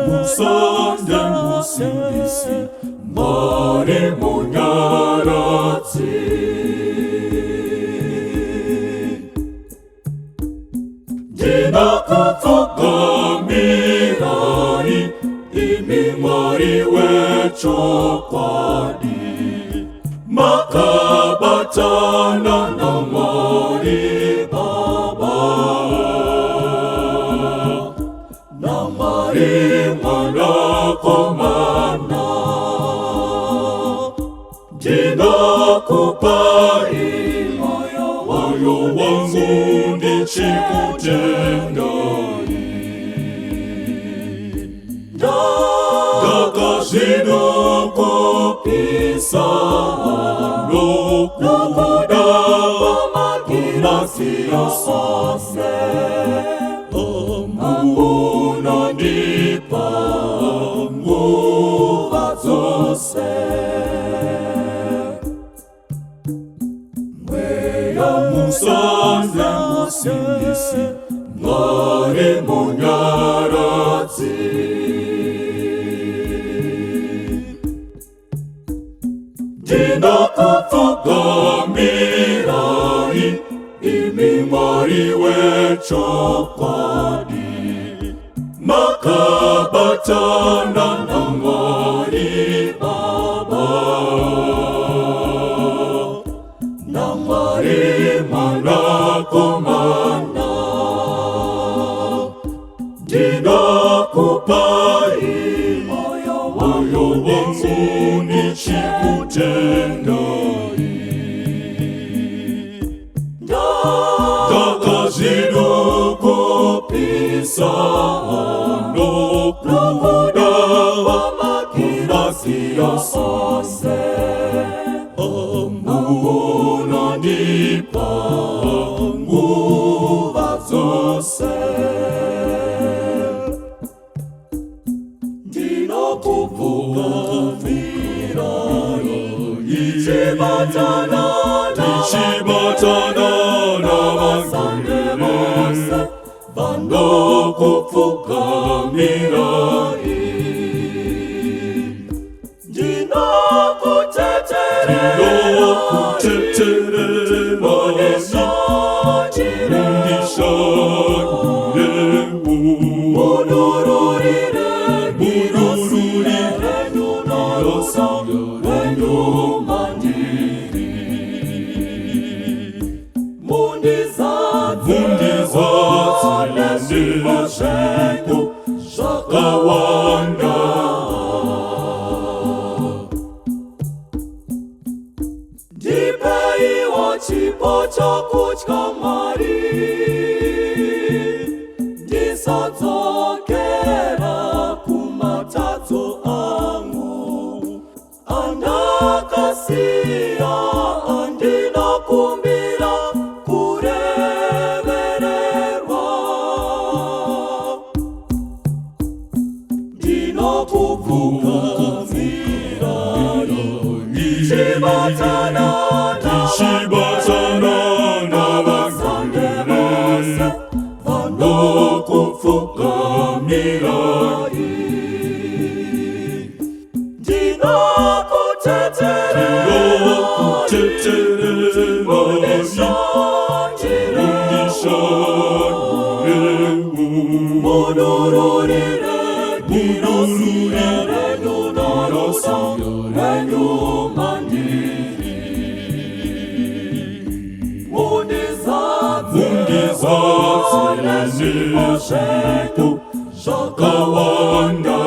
musande musindisi mari munyaratsi Dina kupfukamirai imi Mwari wechokwadi makabatana na Mwari Baba na Mwari Mwanakomana ndinakupai moyo wangu ndichikutendai ndakazvinokupisa nokuda makinasiya sose unondipa nguva dzose mweya musande musindisi Mwari munyaradzi ndinakupfukamirai imi Mwari wechokwadi makabatana na Mwari Baba na Mwari Mwanakomana ndinakupai moyo wangu ndichikutendai ndakazvinokupisa nokuda makinasiya sose unondipa nguva dzose ndinokupfukamirai ndichibatana navasande vose vanokupfukamirai ndinokutetererai munururire renyu norosa renyu mandiri mundizadze nezvipo zvenyu zvakawanda ndipeiwo chipo chokudya Mwari ndisadzokera kumatadzo angu andakasiya andinokumbira kurevererwa ndinokupfukamirai ndichibatana navasande vose vanokupfukamirai munururire renyu norosa renyu mandiri mundizadze nezvipo zvenyu zvakawanda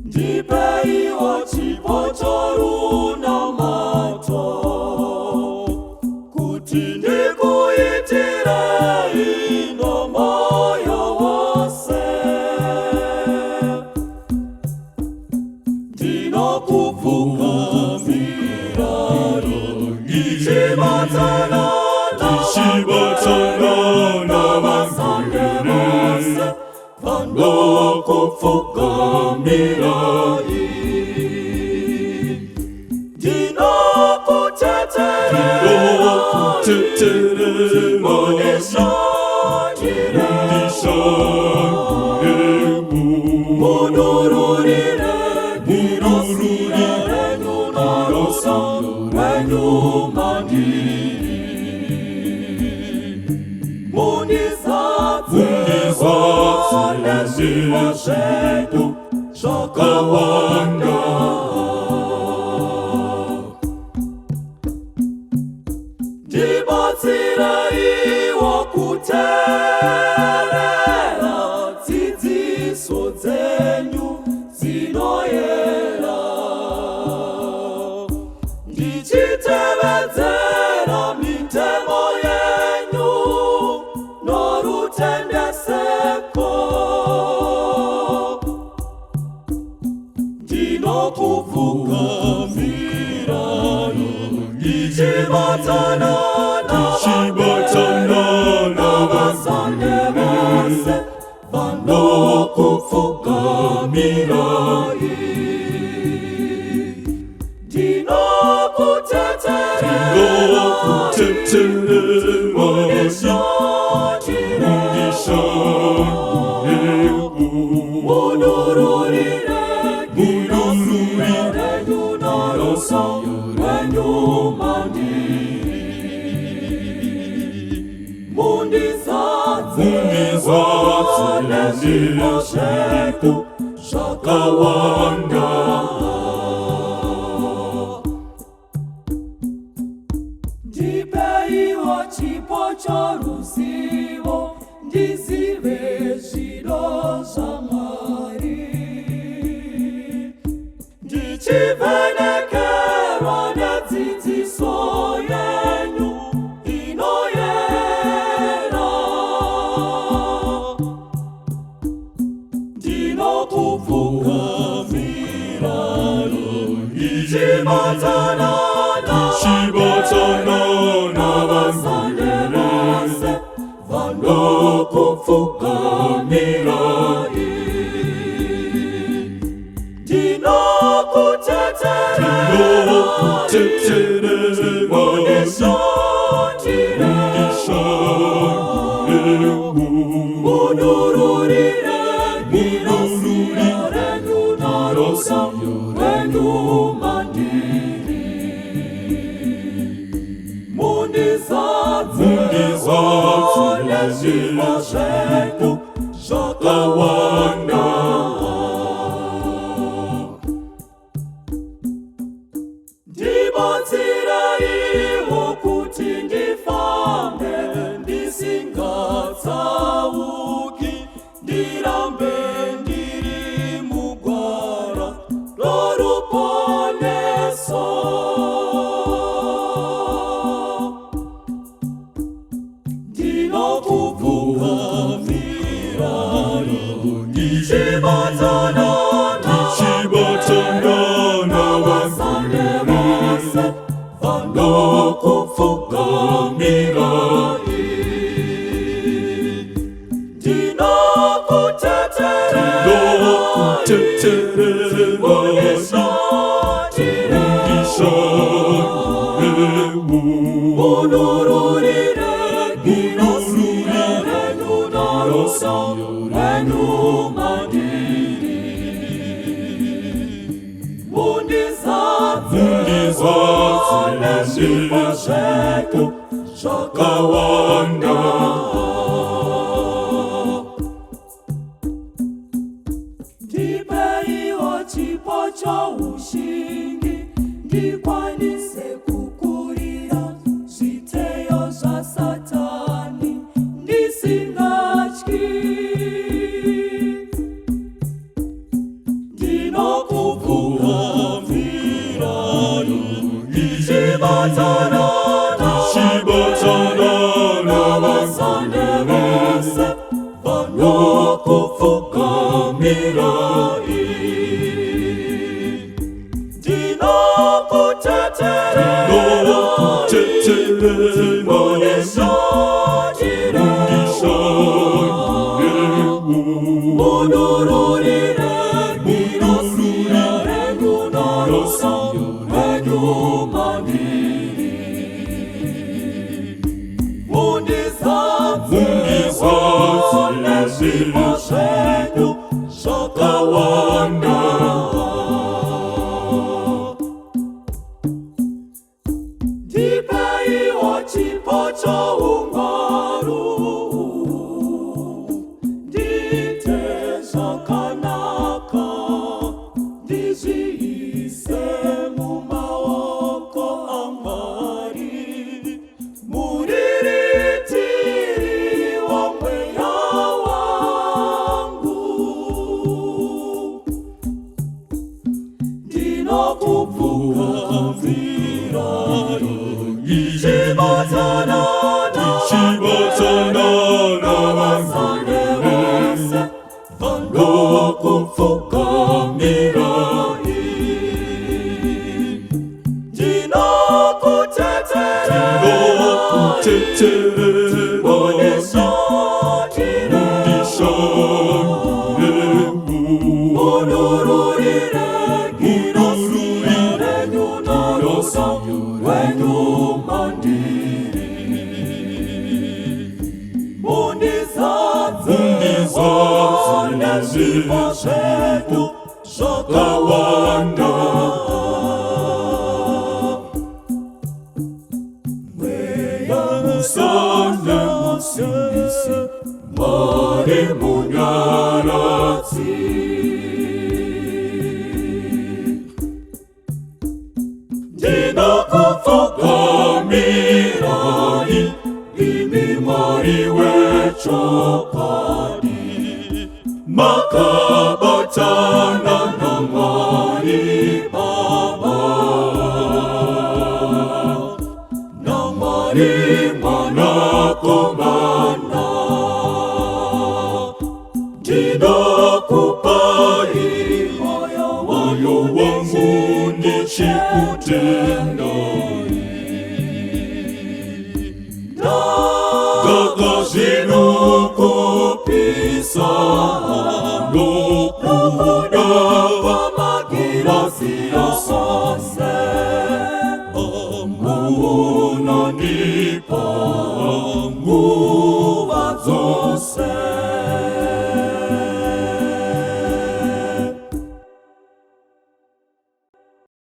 ndipeiwo chipo chorunamato kuti ndikuitirei nomoyo wose ndinokupfukamirai ndichibatana navasande vose vanokupfukamirai ndinokutetererai lazima zetu za kawaida. Ndibatsira iwo kuterera dzidziso dzenyu dzinoyera, ndichitevedzera mitemo yenyu norutendeseko. Ndinokupfugamira ndichibatana navasande vose vanokupfugamira. Ndinokuteterera munururire narosa wenyu mandiri. Mundizadze nezvipo zvedu zvakawanda. Ndipeiwo chipo choruzivo ndizive zviro zvaMwari, ndichivhenekerwa nedzidziso yenyu inoyera. Ndinokupfugamira ndichibatana navasande vose vanokupfugamira. Ndinokuteterera mundishandire, munururire mirasiro renyu narosa wenyu mandiri. Mundizadze nezvipo zvedu zvakawanda. Ndibatsiraiwo kuti ndifambe ndisingatsauki, ndirambe ndiri mugwara roruponeso. Ndinokupfugamira ndichibatana navasande vose vanokupfugamira. Ndinokuteterera mundishandire, munururire mirasiro renyu narosa wenyu mandiri. Mundizadze nezvipo zvedu zvakawanda. Ndipeiwo chipo choushingi ndikwanise kukurira zviteyo zvaSatani ndisingatyi. Ndinokupfugamira ndichibatana navasande vose vanokupfugamira. Ndinokuteterera mundishandire, munururire mirasiro renyu narosa wenyu mandiri. Mundizadze nezvipo zvedu zvakawanda. Bwana na wazane wose wanakufuka mirai. Jina kutetere Bonisha Onururire girasire nyunorosa wenyu mandiri. Bundizaze neshipa shetu shakawanda. Mweya musane musindisi mari munyaratsi. Jina kufuka mirai imimari wechokadi. Makabatana na mari baba na mari mana komana. Jina kupai moyo wangu nishikutenda.